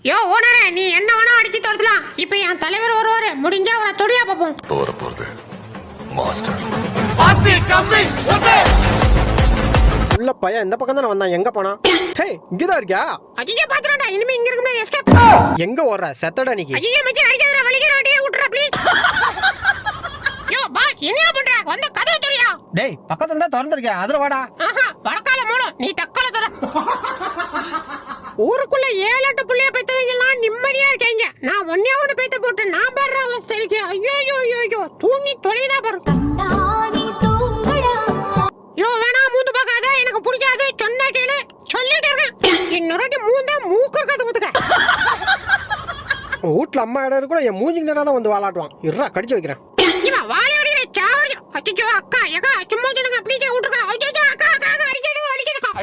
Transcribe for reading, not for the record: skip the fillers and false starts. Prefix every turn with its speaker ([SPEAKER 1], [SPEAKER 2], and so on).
[SPEAKER 1] யோ ஓனரே, நீ என்ன வேணா அடிச்சு தரலாம். இப்போ என் தலைவர் வருவாரு, முடிஞ்சா அவரை தொடியா பாப்போம்.
[SPEAKER 2] போறது மாஸ்டர்
[SPEAKER 3] உள்ள பையன் இந்த பக்கம் தானே வந்தான், எங்க போனா? ஹே, இங்கதான் இருக்கியா?
[SPEAKER 1] அஜிஜே பாத்துறடா, இனிமே இங்க இருக்க முடியாது, எஸ்கேப்.
[SPEAKER 3] எங்க ஓடுற செத்தடா நீ?
[SPEAKER 1] அஜிஜே மச்சான் அடிக்காதடா, வலிக்குற அடியே விட்டுறா ப்ளீஸ். யோ பாஸ், என்ன பண்ற? வந்து கதவு தொடியா.
[SPEAKER 3] டேய், பக்கத்துல தான் திறந்திருக்கேன், அதுல வாடா.
[SPEAKER 1] ஆஹா, வடக்கால மூணு, நீ தக்கால தொட. ஊருக்குள்ள 7-8 புள்ளைய பெத்தவங்க எல்லாம் நிம்மதியா இருக்கீங்க. நான் ஒண்ணே ஒண்ணு பெத்த போட்டு நான் படுற அவஸ்தை இருக்கு. ஐயோ ஐயோ, தூங்கி தொலைதா பாரு. யோ வேணா, மூந்து பார்க்காத, எனக்கு பிடிக்காது. சொன்னா கேளு, சொல்லிட்டு இருக்கேன். இன்னொரு மூந்தா மூக்கு இருக்காது முத்துக்க.
[SPEAKER 3] வீட்டுல அம்மா இடம் இருக்கு கூட என் மூஞ்சிக்கு நேரம் தான் வந்து வாலாட்டுவான். இருடா, கடிச்சு வைக்கிறேன்.
[SPEAKER 1] இவன் வாழையோட சாவடி. அச்சோ அக்கா, எக்கா சும்மா சொல்லுங்க ப்ளீஸ், விட்டுருக்கா. அச்சோ அக்கா அக்கா அடிக்காதீங்க, அடிக்காதீங்க.